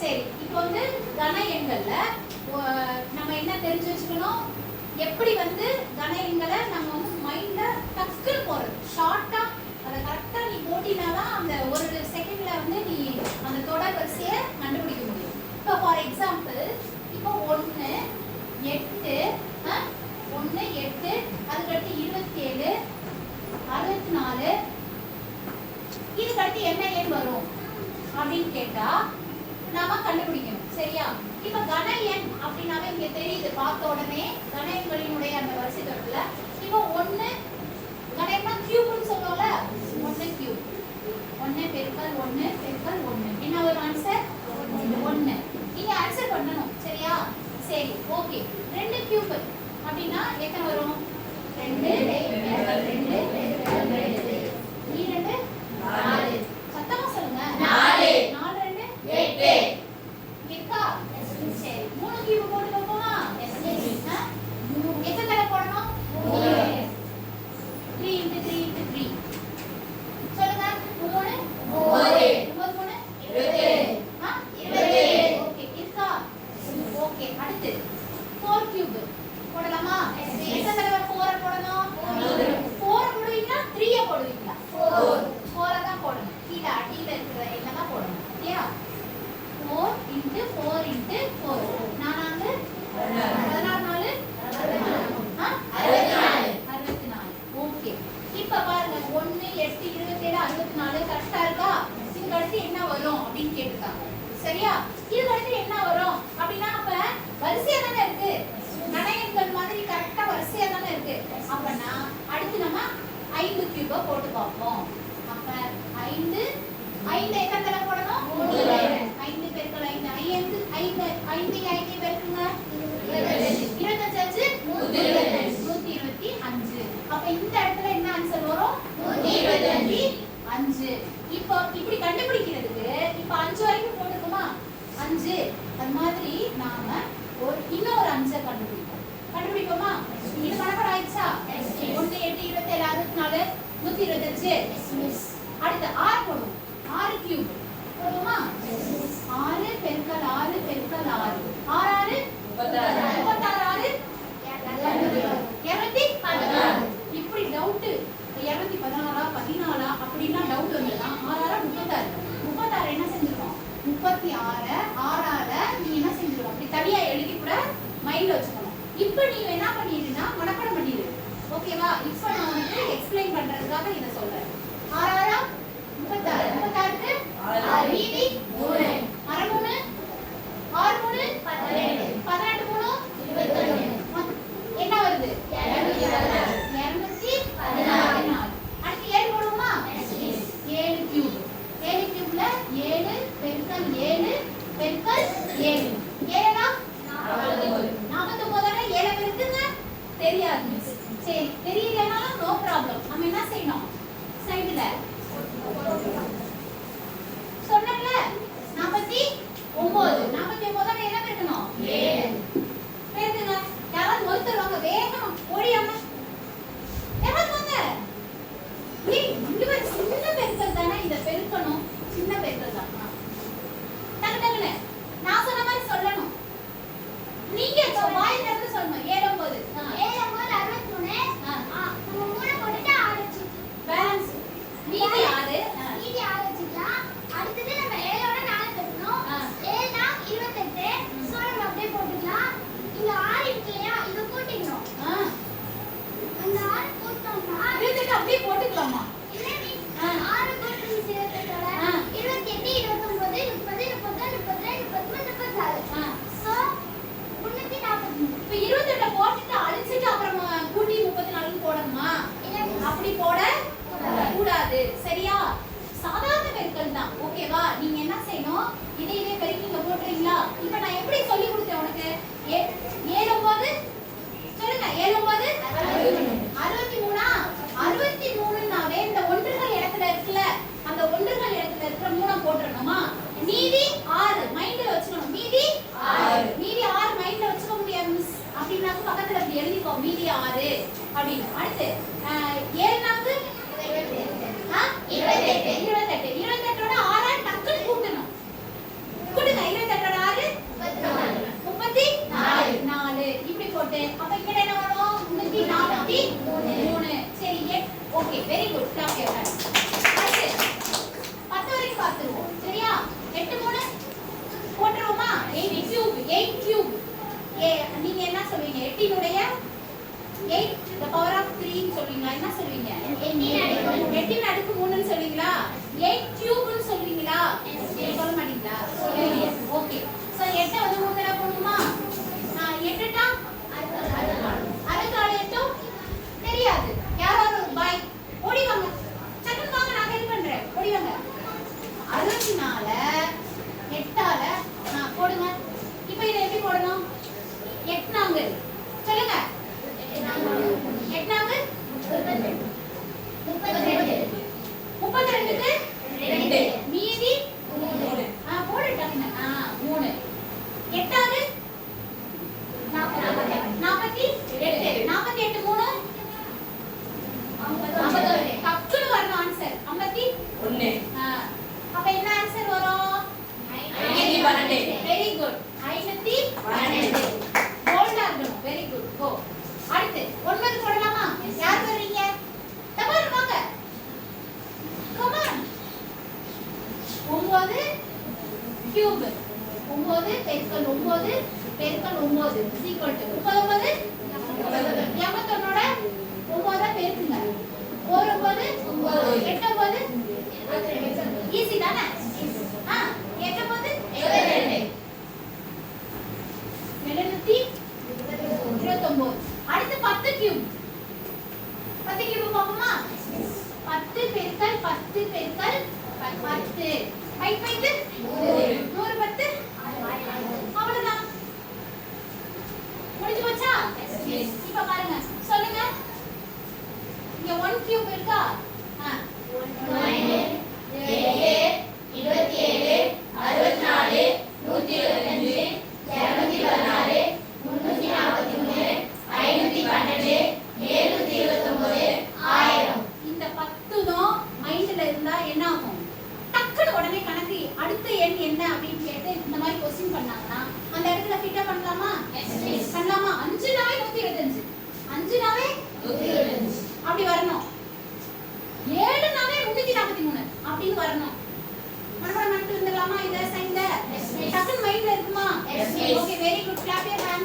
சரி, இப்போ வந்து கன எண்கள்ல நம்ம என்ன தெரிஞ்சு வச்சுக்கணும், எப்படி வந்து கன எண்களை நம்ம வந்து மைண்ட்ல டக்குன்னு போறது, ஷார்ட்டா அதை கரெக்டா நீ போட்டினாதான் அந்த ஒரு செகண்ட்ல வந்து நீ அந்த தொடர் வரிசையை கண்டுபிடிக்க முடியும். இப்போ ஃபார் எக்ஸாம்பிள், இப்போ 1 8 1 8 அதுக்கடுத்து 27 64 இதுக்கடுத்து என்ன எண் வரும் அப்படின்னு கேட்டா நாம கண்டுபிடிக்கணும். சரியா? இப்ப கன எண் அப்படின்னாவே இங்க தெரியுது, பார்த்த உடனே கன எண்களினுடைய அந்த வரிசை தொடர்ல இப்போ 1 கன எண்ணா கியூப்னு சொல்றோம்ல, 1 கியூப் 1 பெருக்கல் 1 பெருக்கல் 1 என்ன ஒரு ஆன்சர் 1. நீங்க ஆன்சர் பண்ணணும். சரியா? சரி, ஓகே. 2 கியூப் அப்படின்னா எத்தனை வரும்? 2 பெருக்கல் 2 பெருக்கல் 2 2 4. சத்தமா சொல்லுங்க. 4 4 2 8 இருக்கா? சரி, 3 கியூப் போட்டு பார்ப்போமா? எத்தனை தடவை போடணும்? 3 3 into 3 into 3 சொல்லுங்க. 3 9 3 27 27 ஓகே இருக்கா? ஓகே. அடுத்து 4 கியூப் போடலாமா? எத்தனை தடவை 4 போடணும்? 4 போடுவீங்களா 3 போடுவீங்களா? 4 தான் போடணும். கீழ அடியில இருக்கிற எண்ணை தான் போடணும். சரியா? 4 into 4 into 4 நானாங்க 16 64 ஓகே. இப்ப பாருங்க 1 8 27 64 கரெக்ட்டா இருக்கா? இதுக்கு அடுத்து என்ன வரும் அப்படின்னு கேட்டிருக்காங்க. சரியா? இதுக்கு அடுத்து என்ன வரும் அப்படின்னா அப்ப வரிசையா தானே இருக்கு, கன எண்கள் மாதிரி கரெக்ட்டா வரிசையா தானே இருக்கு. அப்பனா அடுத்து நம்ம 5 கியூப போட்டு பார்ப்போம். அப்ப 5 5 எத்தனை தடவை போடணும்? 5 பெருக்கல் 5 5 5 5 5 பெருக்குங்க 25 125. அப்ப இந்த இடத்துல என்ன ஆன்சர் வரும்? 125. இப்போ இப்படி கண்டுபிடிக்கிறதுக்கு இப்ப 5 வரைக்கும் போட்டுக்குமா? 5 அது மாதிரி நாம இன்னொரு 5 கண்டுபிடிப்போமா? இது கணக்கு ஆயிடுச்சா? 1 8 27 64 125. அடுத்து 6 போடுவோம். 6 கியூப் போடுவோமா? 6 பெருக்கல் 6 பெருக்கல் 6 6 36 216. இப்படி டவுட் 216 14 அப்படின்னா டவுட் வந்தா 6 36 என்ன செஞ்சிருக்கோம்? 36 6 நீ என்ன செஞ்சிருக்கோம்? அப்படி தனியா எழுதி கூட மைண்ட்ல வச்சுக்கணும். இப்போ நீ என்ன பண்ணிடுனா மனப்பாடம் பண்ணிடு. ஓகேவா? இப்போ நான் உங்களுக்கு எக்ஸ்பிளைன் பண்றதுக்காக இத சொல்றேன். 6 36 36க்கு 6 மீதி 3 6 3 6 3 18 18 3 21 என்ன வருது? 214. அடுத்து 7 போடுவோமா? 7 கியூப் 7 கியூப்ல 7 பெருக்கல் 7 பெருக்கல் 7 7 49 7 பெருக்குங்க தெரியாது மிஸ். சரி, தெரியலனாலும் நோ ப்ராப்ளம். நம்ம என்ன செய்யணும்? சைடுல சொன்னல 49 49 என்ன பெருக்கணும்? 7 பெருக்குங்க. யாராவது ஒருத்தர் வாங்க வேகமா ஓடியாம யாராவது வாங்க. இங்க ஒரு சின்ன பெருக்கல் தானே, இத பெருக்கணும். சின்ன பெருக்கல் தான். டக்குனு நான் சொன்ன மாதிரி சொல்லணும். நீங்க வாய் திறந்து சொல்லணும். 7 9 63 நம்ம 3 போட்டுட்டு 6 வச்சு பேலன்ஸ் மீதி 6 வச்சுக்கலாம். அடுத்து நம்ம 7 ஓட 4 பெருக்கணும். 7 னா 28. சோ நம்ம அப்படியே போட்டுக்கலாம். இங்க 6 இருக்குலையா, இது கூட்டிக்கணும். அந்த 6 கூட்டணும்னா 28 அப்படியே போட்டுக்கலாமா? இல்ல நீ 6 கூட்டணும் 28 ஓட 28 29 30 32 34. சோ 340. இப்ப 28 போட்டுட்டு அழிச்சிட்டு அப்புறம் கூட்டி 34 போடணுமா? அப்படி போட கூடாது. சரியா? சாதாரண பெருக்கல் தான். ஓகேவா? நீங்க என்ன செய்யணும்? இதே பெருக்கி இங்க போடுறீங்களா? இப்போ நான் எப்படி சொல்லி கொடுத்தேன் உனக்கு? 7 9 சொல்லுங்க. 7 9 63 63னாவே இந்த ஒன்றுகள் இடத்துல இருக்குல, அந்த ஒன்றுகள் இடத்துல இருக்கிற 3 போட்டுறணுமா? மீதி 6 மைண்ட்ல வச்சுக்கணும். மீதி 6 மைண்ட்ல வச்சுக்க முடியாது மிஸ் அப்படினா பக்கத்துல அப்படி எழுதிக்கோ. மீதி 6 அப்படினு. அடுத்து 7 நாக்கு 28 28 28 ஓட 6 டக்குன்னு கூட்டணும். கூட்டுங்க. 8 the power of 3 ன்னு சொல்வீங்களா? என்ன சொல்வீங்க? 8 ன் அடுக்கு 3 ன்னு சொல்வீங்களா? 8 cube ன்னு சொல்வீங்களா? சொல்ல மாட்டீங்களா? சொல்லுவீங்க. ஓகே. சோ 8 வந்து 3 தடவை போடுமா? 8 டா 68 தெரியாது. யாராவது பாய் ஓடி வாங்க. சட்டுன்னு வாங்க, நான் ஹெல்ப் பண்றேன். ஓடி வாங்க. 64 8ஆல போடுங்க. இப்போ இத எப்படி போடணும்? 8 நாங்கள் சொல்லுங்க. 8 நாங்கள் 32க்கு 2 மீதி 3 போடுட்டாங்க. 3 8ஆவது 48 48 3 51 டக்குனு வரணும் ஆன்சர் 51. அப்ப என்ன ஆன்சர் வரும்? 512. Very good. 512 போல்டா இருக்கணும். Very good. கோ. அடுத்து 9 போடலாமா? யார் வர்றீங்க? தபார் வாங்க. Come on. 9 கியூப் 9 பெருக்கல் 9 பெருக்கல் 9 is equal to 39. 81ஓட 9 பெருக்குங்க. 4 9 8 9 ஈஸி தானே? 8 9 72 729. அடுத்து 10 கியூப். 10 கியூப் பாப்போமா? 10 பெருக்கல் 10 பெருக்கல் 10 5 5 100 10 அவ்வளவுதான். முடிஞ்சு போச்சா? இப்ப பாருங்க சொல்லுங்க. இங்க 1 கியூப் இருக்கா? 27 27 64 125 216 343 512 729 1000. இந்த 10 மைண்ட்ல இருந்தா என்ன ஆகும்? டக்குனு உடனே கணக்கு அடுத்த எண் என்ன அப்படின்னு கேட்டு இந்த மாதிரி क्वेश्चन பண்ணாங்கன்னா அந்த இடத்துல ஃபிட் பண்ணலாமா? எஸ் பண்ணலாமா? 5 நாவே 125 5 நாவே 125 அப்படி வரணும். 7 நாவே 343 அப்படின்னு வரணும். மனப்பாடம் பண்ணிட்டு வந்துடலாமா? இத சைன் த டக்குனு மைண்ட்ல இருக்குமா? Okay very good. Clap your hand.